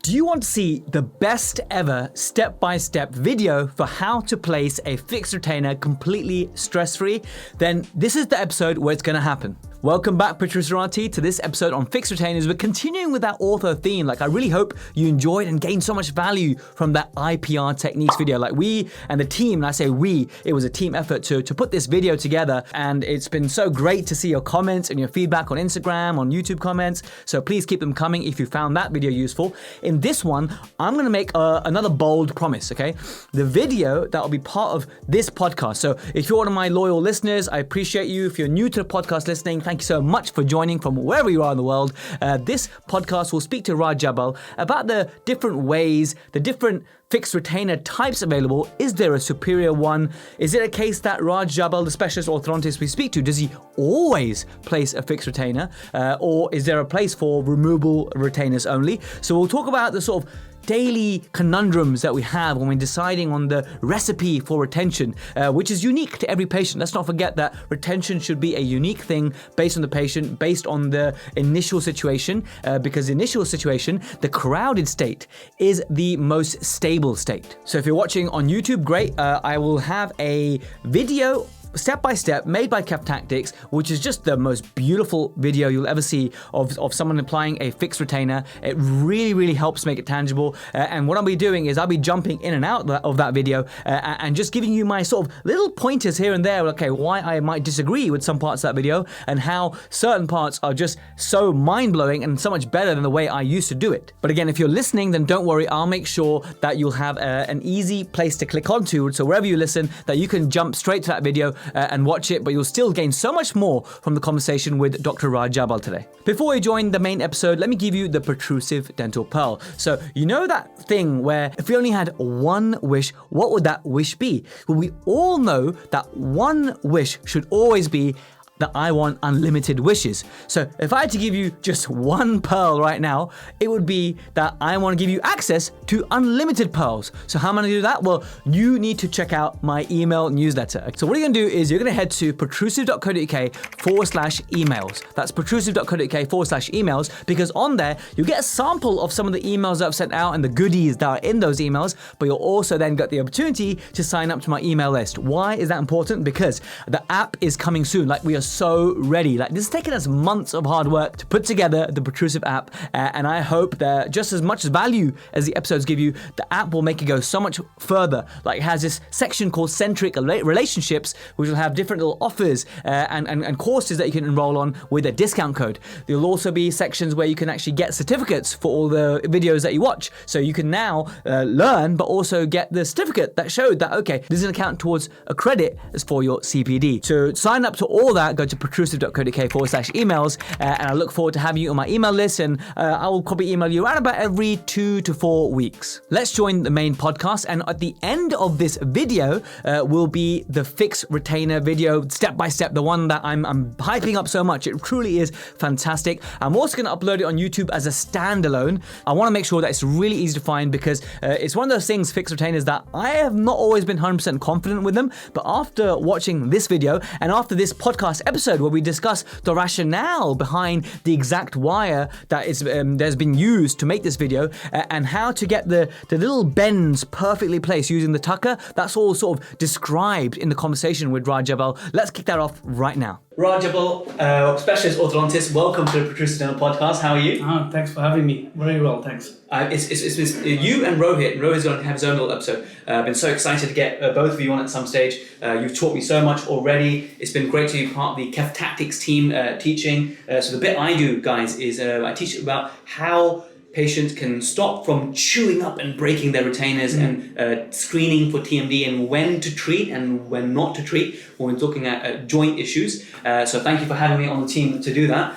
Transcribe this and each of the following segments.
Do you want to see the best ever step-by-step video for how to place a fixed retainer completely stress-free? Then this is the episode where it's going to happen. Welcome back, Protrusive, to this episode on fixed retainers. We're continuing with that ortho theme. I really hope you enjoyed and gained so much value from that IPR techniques video. We and the team, and I say we, it was a team effort to put this video together, and it's been so great to see your comments and your feedback on Instagram, on YouTube comments. So please keep them coming if you found that video useful. In this one, I'm going to make another bold promise, okay? The video that will be part of this podcast. So if you're one of my loyal listeners, I appreciate you. If you're new to the podcast listening, thank you so much for joining from wherever you are in the world. This podcast will speak to Raj Jabbal about the different ways, the different fixed retainer types available. Is there a superior one? Is it a case that Raj Jabbal, the specialist orthodontist we speak to, does he always place a fixed retainer? Or is there a place for removable retainers only? So we'll talk about the sort of daily conundrums that we have when we're deciding on the recipe for retention, which is unique to every patient. Let's not forget that retention should be a unique thing based on the patient, based on the initial situation, because the initial situation, the crowded state, is the most stable state. So if you're watching on YouTube, great. I will have a video step-by-step made by Cephtactics, which is just the most beautiful video you'll ever see of someone applying a fixed retainer. It really helps make it tangible, and what I'll be doing is I'll be jumping in and out of that video and just giving you my sort of little pointers here and there, okay, why I might disagree with some parts of that video and how certain parts are just so mind-blowing and so much better than the way I used to do it. But again, if you're listening, then don't worry, I'll make sure that you'll have an easy place to click onto, so wherever you listen, that you can jump straight to that video and watch it, but you'll still gain so much more from the conversation with Dr. Raj Jabbal today. Before we join the main episode, let me give you the Protrusive Dental Pearl. So you know that thing where if we only had one wish, what would that wish be? Well, we all know that one wish should always be that I want unlimited wishes. So if I had to give you just one pearl right now, it would be that I want to give you access to unlimited pearls. So how am I going to do that? Well, you need to check out my email newsletter. So what you're going to do is you're going to head to protrusive.co.uk/emails. That's protrusive.co.uk/emails, because on there, you'll get a sample of some of the emails that I've sent out and the goodies that are in those emails, but you'll also then get the opportunity to sign up to my email list. Why is that important? Because the app is coming soon. We are so ready. This has taken us months of hard work to put together the Protrusive app, and I hope that just as much value as the episodes give you, the app will make it go so much further. It has this section called Centric Relationships, which will have different little offers and courses that you can enroll on with a discount code. There'll also be sections where you can actually get certificates for all the videos that you watch. So you can now learn, but also get the certificate that showed that, okay, this is an account towards a credit as for your CPD. So sign up to all that, go to protrusive.co.uk/emails, and I look forward to having you on my email list, and I will probably email you around about every 2 to 4 weeks. Let's join the main podcast, and at the end of this video will be the fixed retainer video, step by step, the one that I'm hyping up so much. It truly is fantastic. I'm also going to upload it on YouTube as a standalone. I want to make sure that it's really easy to find, because it's one of those things, fixed retainers, that I have not always been 100% confident with them, but after watching this video and after this podcast episode where we discuss the rationale behind the exact wire that is there's been used to make this video, and how to get the little bends perfectly placed using the tucker, that's all sort of described in the conversation with Raj Jabbal. Let's kick that off right now. Raj Jabbal, specialist orthodontist, welcome to the Protrusive Dental Podcast. How are you? Thanks for having me. Very well, thanks. It's you and Rohit. Rohit's going to have his own little episode. I've been so excited to get both of you on at some stage. You've taught me so much already. It's been great to be part of the Cephtactics team teaching. So the bit I do, guys, is I teach about how patients can stop from chewing up and breaking their retainers, and screening for TMD, and when to treat and when not to treat when we're looking at joint issues. So thank you for having me on the team to do that.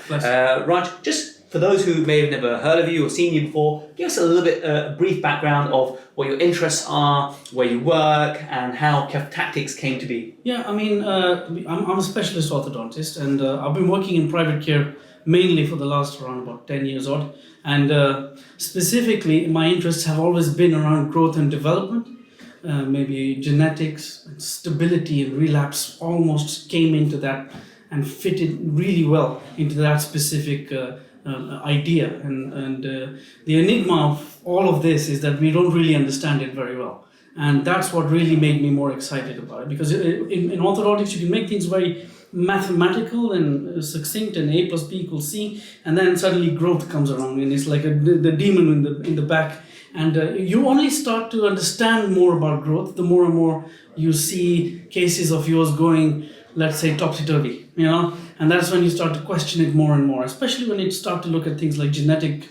Raj, just for those who may have never heard of you or seen you before, give us a little bit brief background of what your interests are, where you work, and how Cephtactics came to be. Yeah, I'm a specialist orthodontist, and I've been working in private care mainly for the last around about 10 years odd. And specifically, my interests have always been around growth and development. Maybe genetics, stability, and relapse almost came into that and fitted really well into that specific idea, and the enigma of all of this is that we don't really understand it very well. And that's what really made me more excited about it, because in orthodontics you can make things very mathematical and succinct, and A plus B equals C, and then suddenly growth comes around and it's like the demon in the back, and you only start to understand more about growth the more and more you see cases of yours going, let's say, topsy-turvy, and that's when you start to question it more and more, especially when you start to look at things like genetic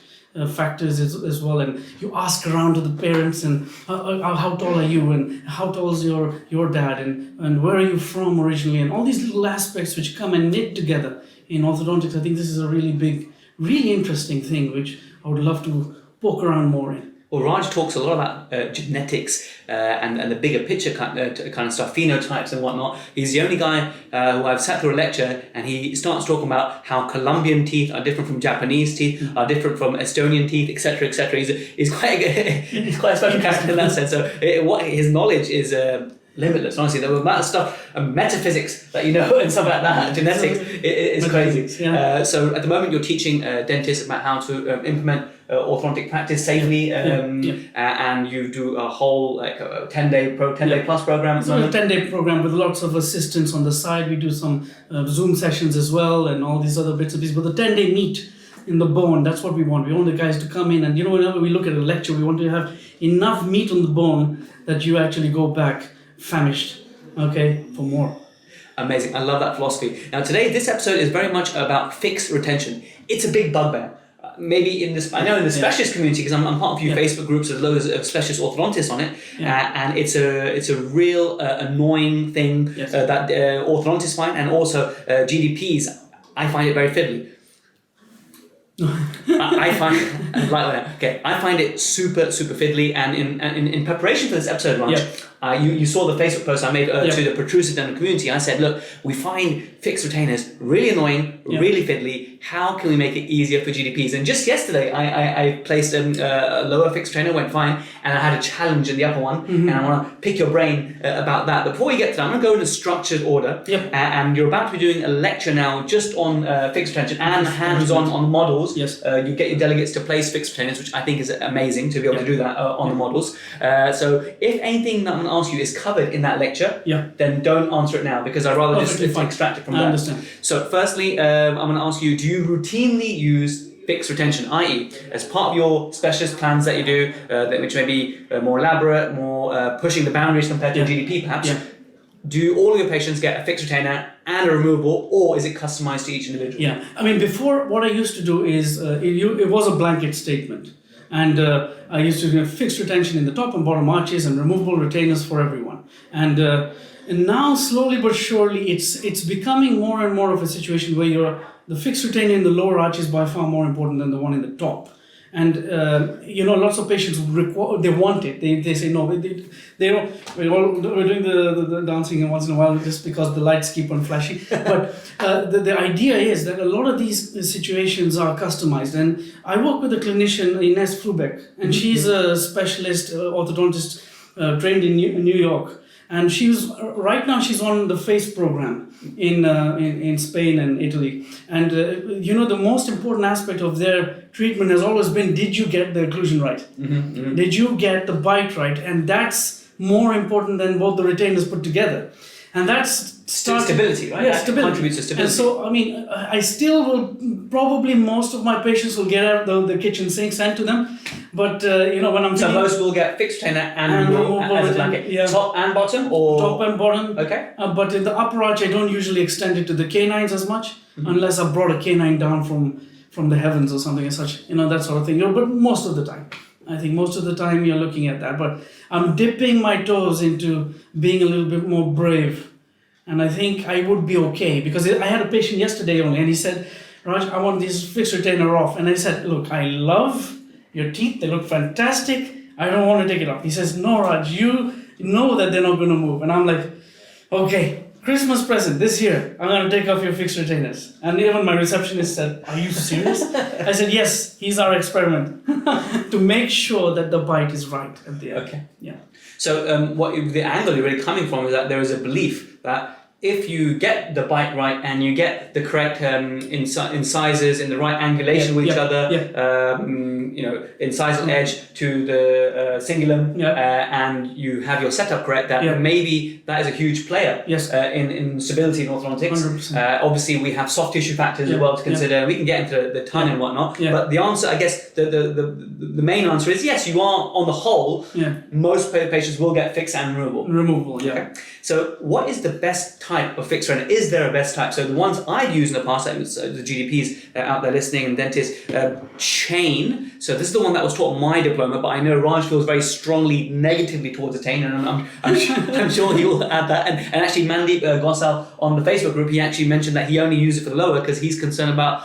factors as well, and you ask around to the parents, and how tall are you, and how tall is your dad, and where are you from originally, and all these little aspects which come and knit together in orthodontics. I think this is a really big, really interesting thing which I would love to poke around more in. Well, Raj talks a lot about genetics and the bigger picture kind of stuff, phenotypes and whatnot. He's the only guy who I've sat through a lecture and he starts talking about how Colombian teeth are different from Japanese teeth, are different from Estonian teeth, etc., etc. He's quite a special character in that sense. So what his knowledge is limitless. Honestly, the amount of stuff, metaphysics that and stuff like that, genetics, is crazy. Yeah. So at the moment, you're teaching dentists about how to implement orthodontic practice safely, and you do a whole like a 10-day plus program. So a 10-day program with lots of assistance on the side. We do some Zoom sessions as well, and all these other bits and pieces. But the 10-day meat in the bone, that's what we want. We want the guys to come in, and whenever we look at a lecture, we want to have enough meat on the bone that you actually go back famished, for more. Amazing. I love that philosophy. Now today, this episode is very much about fixed retention. It's a big bugbear. Maybe in the specialist community, because I'm part of a few Facebook groups with loads of specialist orthodontists on it, and it's a real annoying thing that orthodontists find, and also GDPs. I find it very fiddly. I find it super fiddly, and in preparation for this episode, Raj, you saw the Facebook post I made to the Protrusive dental community. I said, look, we find fixed retainers really annoying, really fiddly. How can we make it easier for GDPs? And just yesterday, I placed a lower fixed retainer, went fine, and I had a challenge in the upper one, and I want to pick your brain about that. But before we get to that, I'm going to go in a structured order, and you're about to be doing a lecture now just on fixed retention and hands-on on models. Yes. You get your delegates to place fixed retainers, which I think is amazing to be able to do that on the models. So if anything that I'm going to ask you is covered in that lecture, then don't answer it now, because I'd rather just extract it from there. I understand. So firstly, I'm going to ask you, do you routinely use fixed retention, i.e. as part of your specialist plans that you do, which may be more elaborate, more pushing the boundaries compared to GDP perhaps, do all of your patients get a fixed retainer and a removable, or is it customized to each individual? Yeah, I mean, before, what I used to do is, it was a blanket statement. And I used to do fixed retention in the top and bottom arches and removable retainers for everyone. And now, slowly but surely, it's becoming more and more of a situation where the fixed retainer in the lower arch is by far more important than the one in the top. And lots of patients they want it. They say no. They don't. We're doing the dancing once in a while just because the lights keep on flashing. But the idea is that a lot of these situations are customized. And I work with a clinician, Ines Frubeck, and she's a specialist orthodontist trained in New York. And right now she's on the FACE program in Spain and Italy. And the most important aspect of their treatment has always been, did you get the occlusion right? Did you get the bite right? And that's more important than both the retainers put together. And that's stability, right? Yeah, that stability. Contributes to stability. And so, I mean, I still will, probably most of my patients will get out the kitchen sink sent to them. But, when I'm So most will get fixed retainer and removable as a blanket. Top and bottom, or? Top and bottom. Okay. But in the upper arch, I don't usually extend it to the canines as much, unless I brought a canine down from the heavens or something as such, that sort of thing. But most of the time. I think most of the time you're looking at that. But I'm dipping my toes into being a little bit more brave. And I think I would be okay. Because I had a patient yesterday only, and he said, Raj, I want this fixed retainer off. And I said, look, I love your teeth. They look fantastic. I don't want to take it off. He says, no, Raj, you know that they're not going to move. And I'm like, okay, Christmas present this year, I'm going to take off your fixed retainers. And even my receptionist said, are you serious? I said, yes, he's our experiment to make sure that the bite is right at the end. Okay. Yeah. So what the angle you're really coming from is that there is a belief that if you get the bite right and you get the correct incisors in the right angulation with each other, incisor edge to the cingulum, and you have your setup correct, that maybe that is a huge player in stability in orthodontics. Obviously, we have soft tissue factors as well to consider. We can get into the tongue and whatnot. But the answer, I guess, the main answer is yes, you are, on the whole, most patients will get fixed and removable. Okay. So what is the best type of fixed retainer? Is there a best type? So the ones I've used in the past, like the GDPs out there listening and dentists, chain. So this is the one that was taught in my diploma, but I know Raj feels very strongly negatively towards the chain, and I'm sure he will add that. And actually Mandeep Gosal on the Facebook group, he actually mentioned that he only used it for the lower because he's concerned about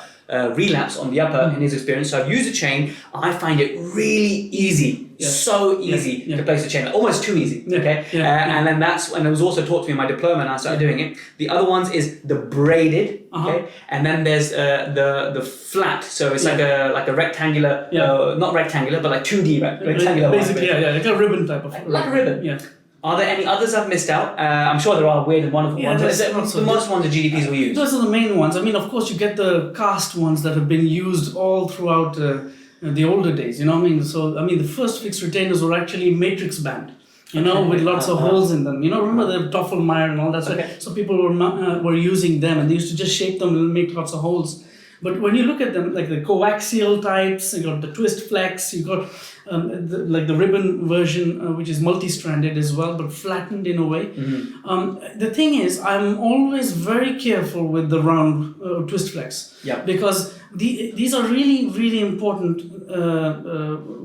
relapse on the upper in his experience. So I've used a chain. I find it really easy. So easy to place a chain, almost too easy. And then and it was also taught to me in my diploma, and I started doing it. The other ones is the braided, and then there's the flat. So it's like a rectangular, not rectangular, but like 2D rectangular. Basically, like a ribbon type of. Like a ribbon. Yeah. Are there any others I've missed out? I'm sure there are weird and wonderful ones. The most ones the GDPs will use. Those are the main ones. I mean, of course, you get the cast ones that have been used all throughout the older days. You know what I mean? So, I mean, the first fixed retainers were actually matrix band. With lots of holes in them. Remember the Toffelmeyer and all that. So people were using them, and they used to just shape them and make lots of holes. But when you look at them, like the coaxial types, you got the twist flex, you got the ribbon version, which is multi-stranded as well, but flattened in a way. The thing is, I'm always very careful with the round twist flex, because these are really, really important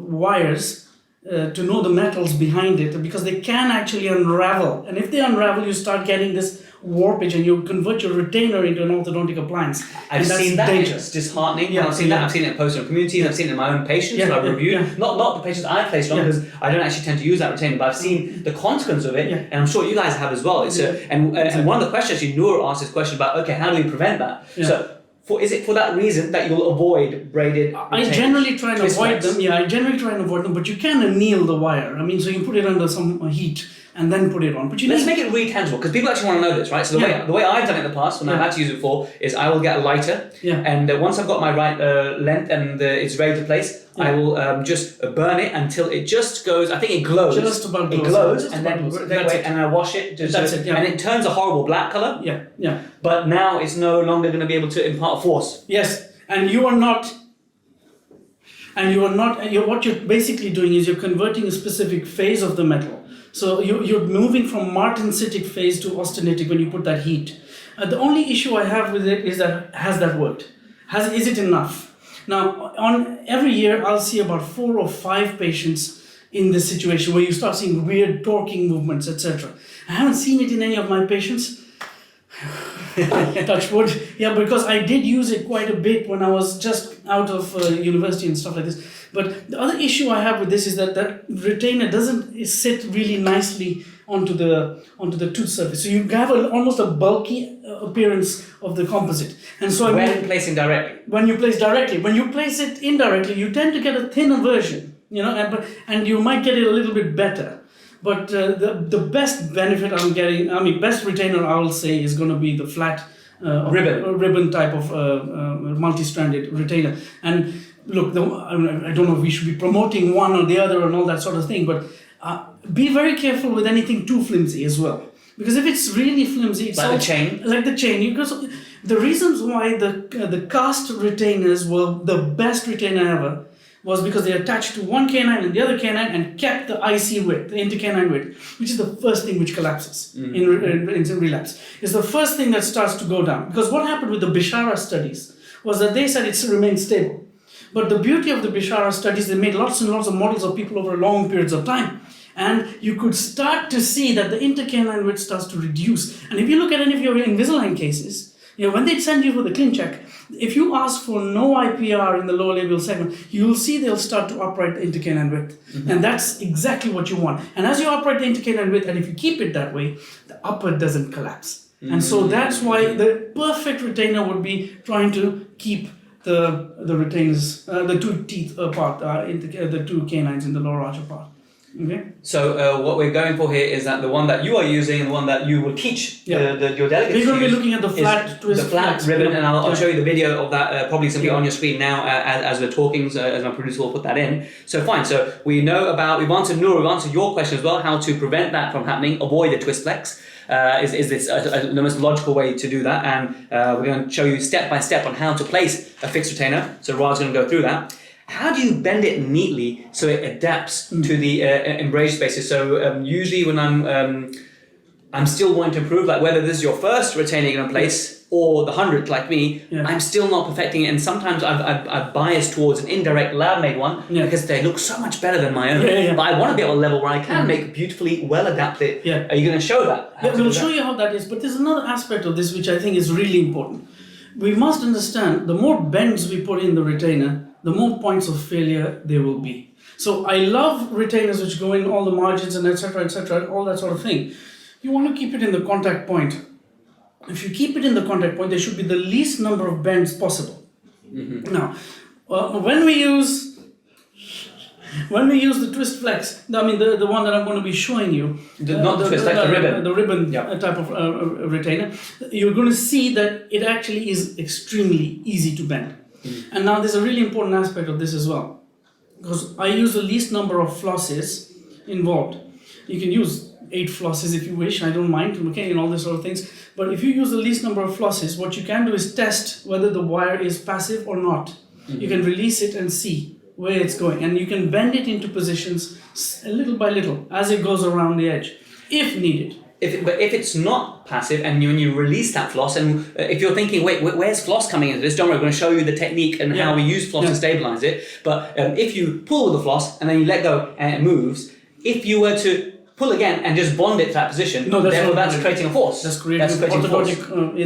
wires to know the metals behind it, because they can actually unravel. And if they unravel, you start getting this warpage, and you convert your retainer into an orthodontic appliance. I've seen that. Dangerous. It's disheartening. I've seen that. I've seen it in posted communities. I've seen it in my own patients that I've reviewed. Not the patients I've placed on, because I don't actually tend to use that retainer, but I've seen the consequence of it, and I'm sure you guys have as well. It's and one of the questions, Noor asked this question about, how do we prevent that? So, is it for that reason that you'll avoid braided retainers? I generally try and avoid them. But you can anneal the wire. I mean, so you put it under some heat and then put it on. But let's make it really tangible, because people actually want to know this, right? So the way I've done it in the past, when I've had to use it before, is I will get a lighter, and once I've got my right length and it's ready to place, I will just burn it until it just goes. I think it glows. Just about glows. It glows, and then I wash it. That's it. And it turns a horrible black color. But now it's no longer going to be able to impart force. Yes, and you are not. What you're basically doing is you're converting a specific phase of the metal. So you're moving from martensitic phase to austenitic when you put that heat. The only issue I have with it is that, has that worked? Is it enough? Now, on every year, I'll see about 4 or 5 patients in this situation where you start seeing weird torquing movements, etc. I haven't seen it in any of my patients. Touch wood. Because I did use it quite a bit when I was just out of university and stuff like this. But the other issue I have with this is that retainer doesn't sit really nicely onto the tooth surface. So you have almost a bulky appearance of the composite. And so placing directly. When you place directly. When you place it indirectly, you tend to get a thinner version, and you might get it a little bit better. But the best benefit I'm getting, best retainer I will say is going to be the flat ribbon type of multi-stranded retainer. And look, I don't know if we should be promoting one or the other and all that sort of thing, but be very careful with anything too flimsy as well. Because if it's really flimsy, it's like the chain, because the reasons why the cast retainers were the best retainer ever was because they attached to one canine and the other canine and kept the IC width, the intercanine width, which is the first thing which collapses in relapse. It's the first thing that starts to go down. Because what happened with the Bishara studies was that they said it's remained stable. But the beauty of the Bishara studies, they made lots and lots of models of people over long periods of time. And you could start to see that the intercanine width starts to reduce. And if you look at any of your Invisalign cases, when they send you for the clean check, if you ask for no IPR in the lower labial segment, you'll see they'll start to upright the intercanine width. And that's exactly what you want. And as you upright the intercanine width, and if you keep it that way, the upper doesn't collapse. And so that's why the perfect retainer would be trying to keep the retainers, the two teeth apart, the two canines in the lower arch apart. Okay. So what we're going for here is that the one that you are using and the one that you will teach your delegates. We're going to be looking at the flat twist, the flat ribbon, and I'll show you the video of that probably simply on your screen now as we're talking. So as my producer will put that in. So fine. So we've answered Noor, we've answered your question as well. How to prevent that from happening? Avoid the twist flex. Is this the most logical way to do that? And we're going to show you step by step on how to place a fixed retainer. So Raj's going to go through that. How do you bend it neatly so it adapts to the embrased spaces? So usually when I'm still wanting to improve, like whether this is your first retainer you're going to place or the 100th like me, I'm still not perfecting it. And sometimes I've biased towards an indirect lab-made one because they look so much better than my own. But I want to be at a level where I can make beautifully well-adapted. Are you going to show that? We'll show you how that is. But there's another aspect of this which I think is really important. We must understand the more bends we put in the retainer, the more points of failure there will be. So I love retainers which go in all the margins and etc., all that sort of thing. You want to keep it in the contact point. If you keep it in the contact point, there should be the least number of bends possible. Now, when we use the twist flex, I mean the one that I'm going to be showing you, not the twist, like the ribbon. The ribbon type of retainer, you're going to see that it actually is extremely easy to bend. And now there's a really important aspect of this as well, because I use the least number of flosses involved. You can use 8 flosses if you wish, I don't mind, okay, and all these sort of things. But if you use the least number of flosses, what you can do is test whether the wire is passive or not. You can release it and see where it's going, and you can bend it into positions little by little as it goes around the edge, if needed. But if it's not passive and when you release that floss, and if you're thinking, wait, where's floss coming into this? Don't worry, we're going to show you the technique and how we use floss to stabilize it. But if you pull with the floss and then you let go and it moves, if you were to pull again and just bond it to that position, that's creating a force. That's creating force.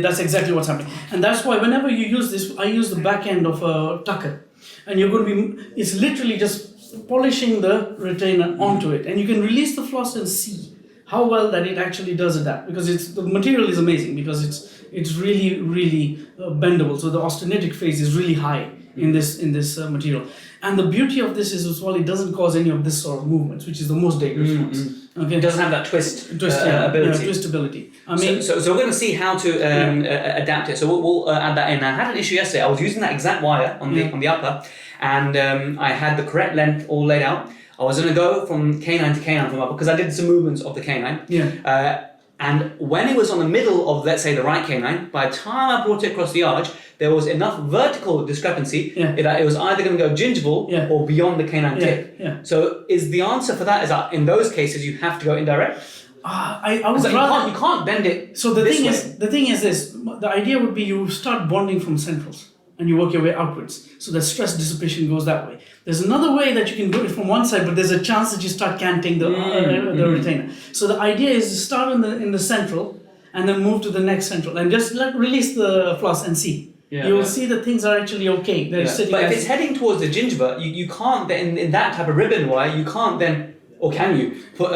That's exactly what's happening. And that's why whenever you use this, I use the back end of a tucker. And you're going to be, it's literally just polishing the retainer onto it. And you can release the floss and see how well that it actually does adapt, because the material is amazing, because it's really bendable. So the austenitic phase is really high in this material. And the beauty of this is as well, it doesn't cause any of this sort of movements, which is the most dangerous ones. Okay, it doesn't have that twistability. I mean, so we're going to see how to adapt it. So we'll add that in. I had an issue yesterday. I was using that exact wire on the upper, and I had the correct length all laid out. I was going to go from canine to canine from upper because I did some movements of the canine. And when it was on the middle of, let's say, the right canine, by the time I brought it across the arch, there was enough vertical discrepancy that it was either going to go gingival or beyond the canine tip. So is the answer for that is that in those cases you have to go indirect? I would rather... You can't bend it. So the thing is this. The idea would be you start bonding from centrals and you work your way outwards. So the stress dissipation goes that way. There's another way that you can do it from one side, but there's a chance that you start canting the retainer. So the idea is to start in the central and then move to the next central and just release the floss and see. You will see that things are actually okay. But if it's heading towards the gingiva, you can't then, in that type of ribbon wire, you can't then, or can you, put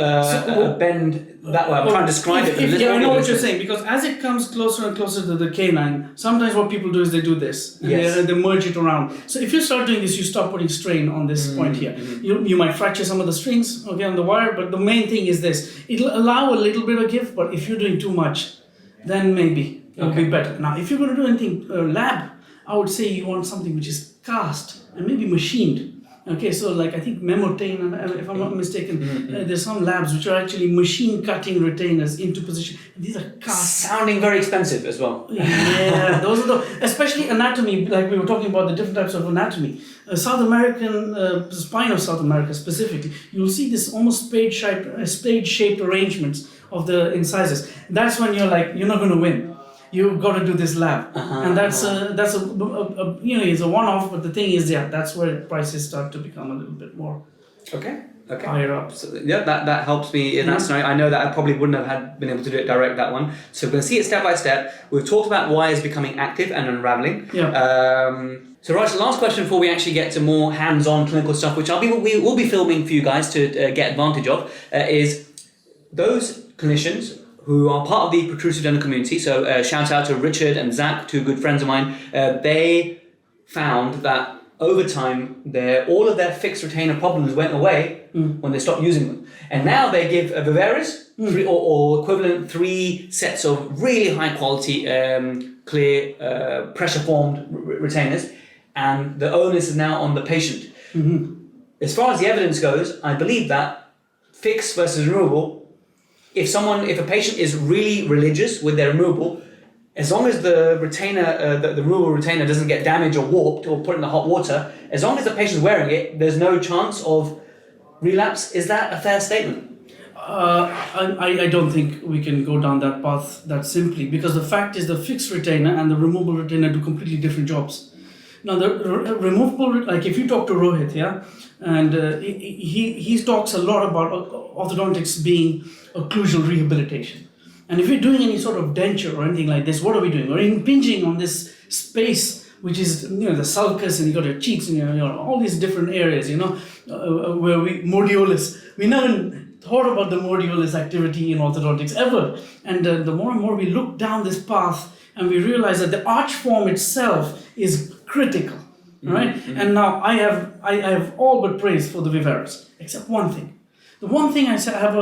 bend that way? I'm trying to describe it. I know what you're saying, because as it comes closer and closer to the canine, sometimes what people do is they do this, and they merge it around. So if you start doing this, you start putting strain on this point here. You might fracture some of the strings, okay, on the wire, but the main thing is this. It'll allow a little bit of give, but if you're doing too much, then maybe it'll be better. Now, if you're going to do anything lab, I would say you want something which is cast and maybe machined. Okay, so like I think Memotane, if I'm not mistaken, there's some labs which are actually machine cutting retainers into position. These are cast. Sounding very expensive as well. Yeah, those are especially anatomy, like we were talking about the different types of anatomy. South American, spine of South America specifically, you'll see this almost spade-shaped arrangements of the incisors. That's when you're like, you're not going to win. You've got to do this lab, and that's it's a one-off. But the thing is, that's where prices start to become a little bit more higher up. So, that helps me in that scenario. I know that I probably wouldn't have been able to do it direct that one. So we're going to see it step by step. We've talked about wires becoming active and unraveling. So Raj, the last question before we actually get to more hands-on clinical stuff, which we will be filming for you guys to get advantage of, is those clinicians who are part of the protrusive donor community. So shout out to Richard and Zach, two good friends of mine. They found that over time, all of their fixed retainer problems went away when they stopped using them. And now they give Viveras or equivalent 3 sets of really high quality, clear, pressure formed retainers, and the onus is now on the patient. As far as the evidence goes, I believe that fixed versus removable, if a patient is really religious with their removable, as long as the retainer, the removable retainer doesn't get damaged or warped or put in the hot water, as long as the patient's wearing it, there's no chance of relapse. Is that a fair statement? I don't think we can go down that path that simply, because the fact is the fixed retainer and the removable retainer do completely different jobs. Now the removable, like if you talk to Rohit, yeah, and he talks a lot about orthodontics being occlusal rehabilitation. And if you're doing any sort of denture or anything like this, what are we doing? We're impinging on this space, which is, the sulcus, and you got your cheeks, and all these different areas, where modiolus. We never thought about the modiolus activity in orthodontics ever. And the more and more we look down this path, and we realize that the arch form itself is critical, right? And now I have all but praise for the Viveras, except one thing. The one thing I have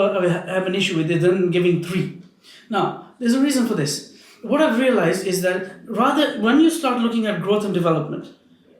an issue with is them giving 3. Now, there's a reason for this. What I've realized is that when you start looking at growth and development,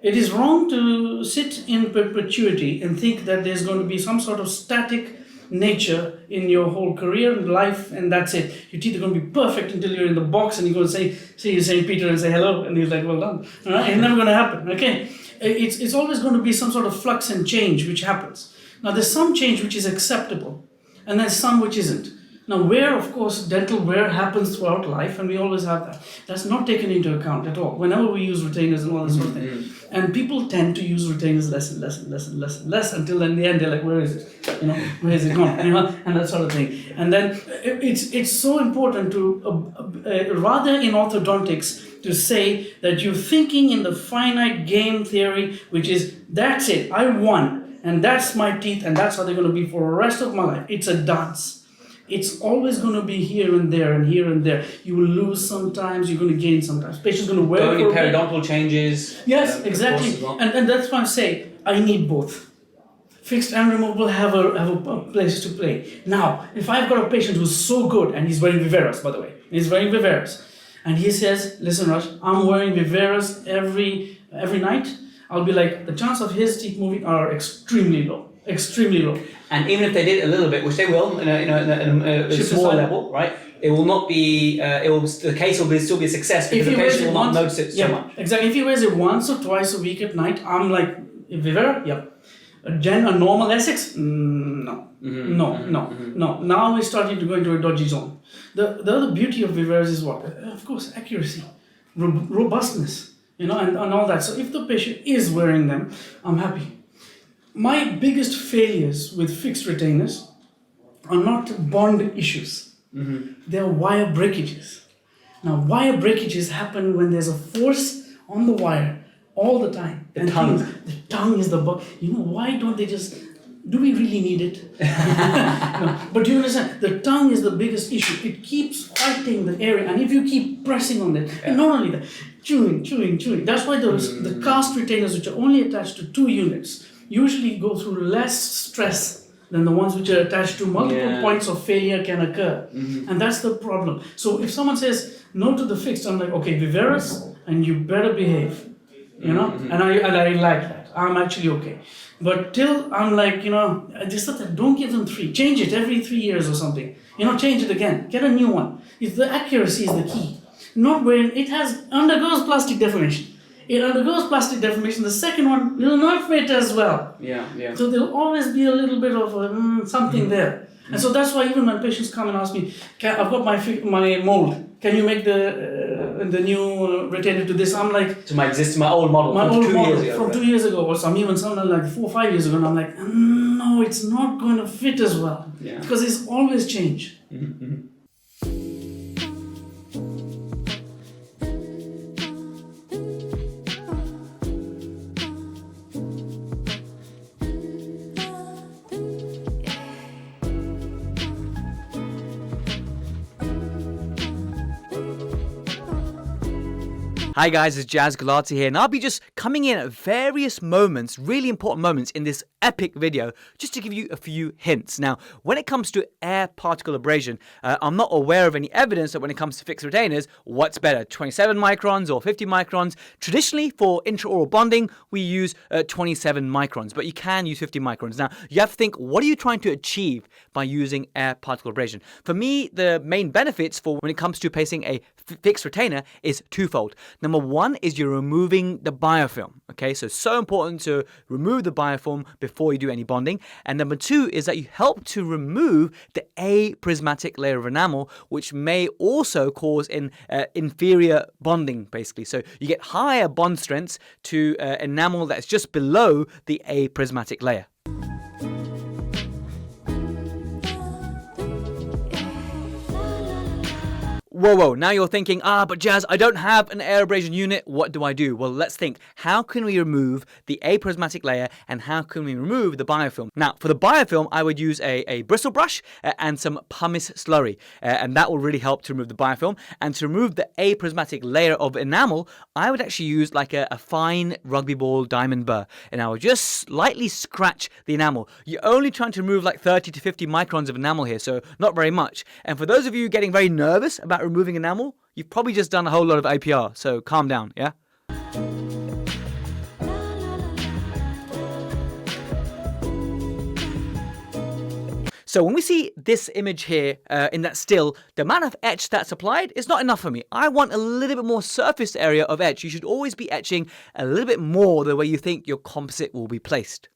it is wrong to sit in perpetuity and think that there's going to be some sort of static nature in your whole career and life, and that's it. Your teeth are going to be perfect until you're in the box and you're going to see St. Peter and say hello, and he's like, well done. All right? It's never going to happen, okay? It's always going to be some sort of flux and change which happens. Now, there's some change which is acceptable, and there's some which isn't. Now, wear, of course, dental wear happens throughout life, and we always have that. That's not taken into account at all, whenever we use retainers and all that sort of thing. And people tend to use retainers less and less and less and less and less until in the end they're like, where is it? Where is it gone? And that sort of thing. And then it's so important to, rather in orthodontics, to say that you're thinking in the finite game theory, which is, that's it, I won, and that's my teeth, and that's how they're going to be for the rest of my life. It's a dance. It's always going to be here and there and here and there. You will lose sometimes, you're going to gain sometimes. Patient's going to wear any periodontal changes. Yes, exactly. Well. And that's why I say I need both. Fixed and removable have a place to play. Now, if I've got a patient who's so good, and he's wearing Viveras, by the way, he's wearing Viveras, and he says, listen, Raj, I'm wearing Viveras every night, I'll be like, the chance of his teeth moving are extremely low. Extremely low. And even if they did a little bit, which they will, in a small level, right? It will not be. The case will still be a success because the patient will not notice it so much. Exactly. If he wears it once or twice a week at night, I'm like, Vivera, yep. A normal Essex, no. No. Now we're starting to go into a dodgy zone. The other beauty of Viveras is what? Of course, accuracy, robustness, and all that. So if the patient is wearing them, I'm happy. My biggest failures with fixed retainers are not bond issues. They're wire breakages. Now, wire breakages happen when there's a force on the wire all the time. The tongue is the bug. Why don't they just... Do we really need it? No. But do you understand? The tongue is the biggest issue. It keeps fighting the area. And if you keep pressing on it, and not only that, chewing. That's why the cast retainers, which are only attached to 2 units, usually go through less stress than the ones which are attached to multiple points of failure can occur. And that's the problem. So if someone says no to the fixed, I'm like, okay, Viveras, and you better behave, and I like that. I'm actually okay. But till I'm like, I just thought that don't give them 3. Change it every 3 years or something. Change it again. Get a new one. If the accuracy is the key. Not when it undergoes plastic deformation. It undergoes plastic deformation. The second one will not fit as well. Yeah. So there'll always be a little bit of something there. And so that's why even when patients come and ask me, I've got my mold. Can you make the new retainer to this? I'm like... To my old model from 2 years ago. From 2 years ago or something like 4 or 5 years ago. And I'm like, no, it's not going to fit as well. Yeah. Because it's always change. Hi guys, it's Jazz Galati here, and I'll be just coming in at various moments, really important moments in this epic video, just to give you a few hints. Now, when it comes to air particle abrasion, I'm not aware of any evidence that when it comes to fixed retainers, what's better, 27 microns or 50 microns? Traditionally, for intraoral bonding, we use 27 microns, but you can use 50 microns. Now, you have to think, what are you trying to achieve by using air particle abrasion? For me, the main benefits for when it comes to placing a fixed retainer is twofold. Number one is you're removing the biofilm. Okay, so important to remove the biofilm before you do any bonding. And number two is that you help to remove the aprismatic layer of enamel, which may also cause an inferior bonding, basically. So you get higher bond strengths to enamel that's just below the aprismatic layer. Whoa, now you're thinking, but Jazz, I don't have an air abrasion unit. What do I do? Well, let's think. How can we remove the aprismatic layer and how can we remove the biofilm? Now, for the biofilm, I would use a bristle brush and some pumice slurry, and that will really help to remove the biofilm. And to remove the aprismatic layer of enamel, I would actually use like a fine rugby ball diamond burr, and I would just slightly scratch the enamel. You're only trying to remove like 30 to 50 microns of enamel here, so not very much. And for those of you getting very nervous about removing enamel, you've probably just done a whole lot of APR, so calm down, yeah? So when we see this image here in that still, the amount of etch that's applied is not enough for me. I want a little bit more surface area of etch. You should always be etching a little bit more the way you think your composite will be placed.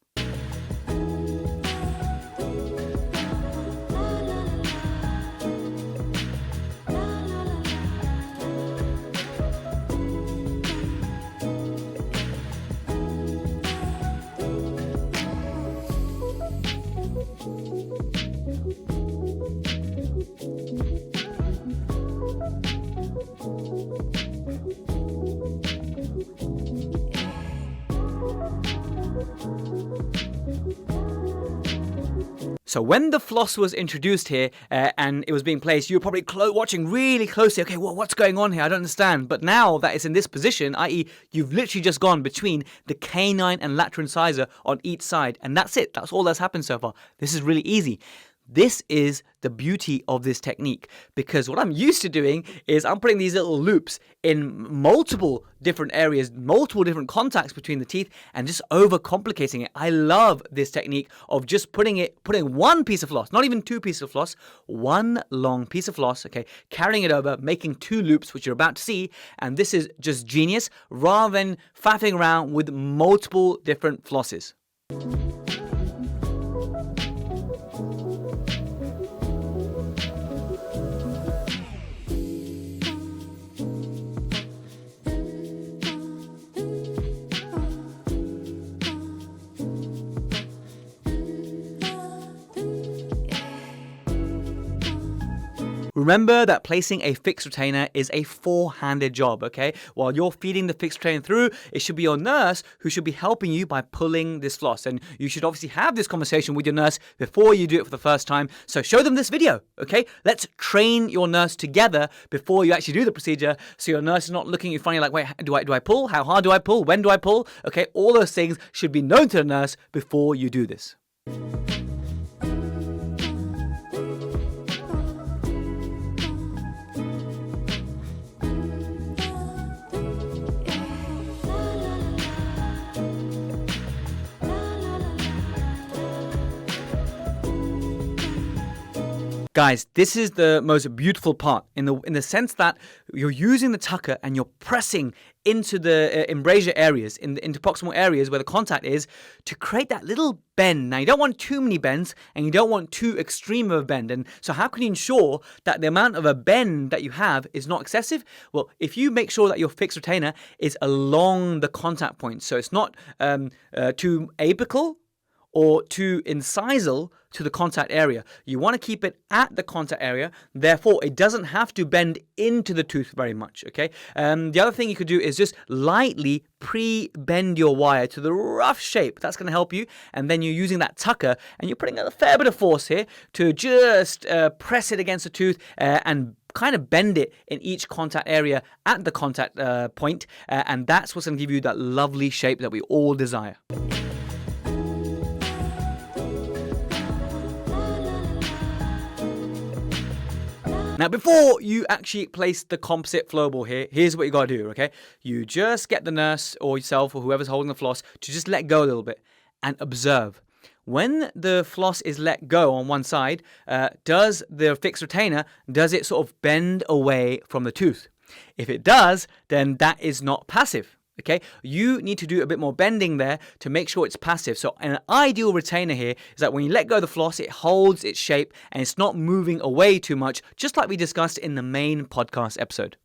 So when the floss was introduced here and it was being placed, you were probably watching really closely. Okay, well, what's going on here? I don't understand. But now that it's in this position, i.e. you've literally just gone between the canine and lateral incisor on each side. And that's it. That's all that's happened so far. This is really easy. This is the beauty of this technique, because what I'm used to doing is I'm putting these little loops in multiple different areas, multiple different contacts between the teeth, and just overcomplicating it. I love this technique of just putting one piece of floss, not even two pieces of floss, one long piece of floss, okay, carrying it over, making two loops, which you're about to see, and this is just genius, rather than faffing around with multiple different flosses. Remember that placing a fixed retainer is a four-handed job, okay? While you're feeding the fixed retainer through, it should be your nurse who should be helping you by pulling this floss. And you should obviously have this conversation with your nurse before you do it for the first time. So show them this video, okay? Let's train your nurse together before you actually do the procedure, so your nurse is not looking at you funny like, wait, do I pull? How hard do I pull? When do I pull? Okay, all those things should be known to the nurse before you do this. Guys, this is the most beautiful part in the sense that you're using the tucker and you're pressing into the embrasure areas, into proximal areas where the contact is, to create that little bend. Now, you don't want too many bends and you don't want too extreme of a bend. And so how can you ensure that the amount of a bend that you have is not excessive? Well, if you make sure that your fixed retainer is along the contact point, so it's not too apical or too incisal to the contact area. You want to keep it at the contact area, therefore it doesn't have to bend into the tooth very much, okay? The other thing you could do is just lightly pre-bend your wire to the rough shape. That's going to help you, and then you're using that tucker and you're putting a fair bit of force here to just press it against the tooth and kind of bend it in each contact area at the contact point, and that's what's going to give you that lovely shape that we all desire. Now, before you actually place the composite flow ball here, here's what you got to do, okay? You just get the nurse or yourself or whoever's holding the floss to just let go a little bit and observe. When the floss is let go on one side, does the fixed retainer, does it sort of bend away from the tooth? If it does, then that is not passive. Okay, you need to do a bit more bending there to make sure it's passive. So an ideal retainer here is that when you let go of the floss, it holds its shape and it's not moving away too much, just like we discussed in the main podcast episode.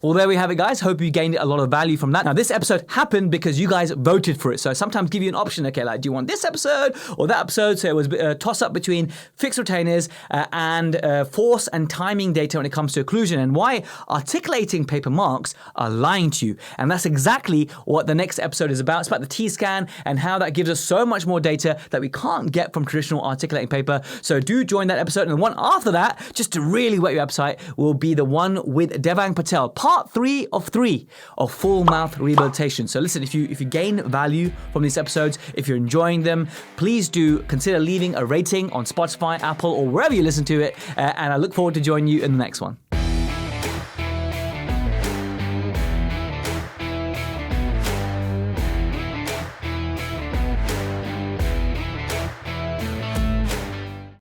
Well, there we have it, guys. Hope you gained a lot of value from that. Now, this episode happened because you guys voted for it. So sometimes give you an option, okay, like, do you want this episode or that episode? So it was a toss-up between fixed retainers and force and timing data when it comes to occlusion, and why articulating paper marks are lying to you. And that's exactly what the next episode is about. It's about the T-scan and how that gives us so much more data that we can't get from traditional articulating paper. So do join that episode. And the one after that, just to really whet your appetite, will be the one with Devang Patel, part 3 of 3 of full mouth rehabilitation. So listen, if you gain value from these episodes, if you're enjoying them, please do consider leaving a rating on Spotify, Apple, or wherever you listen to it. And I look forward to joining you in the next one.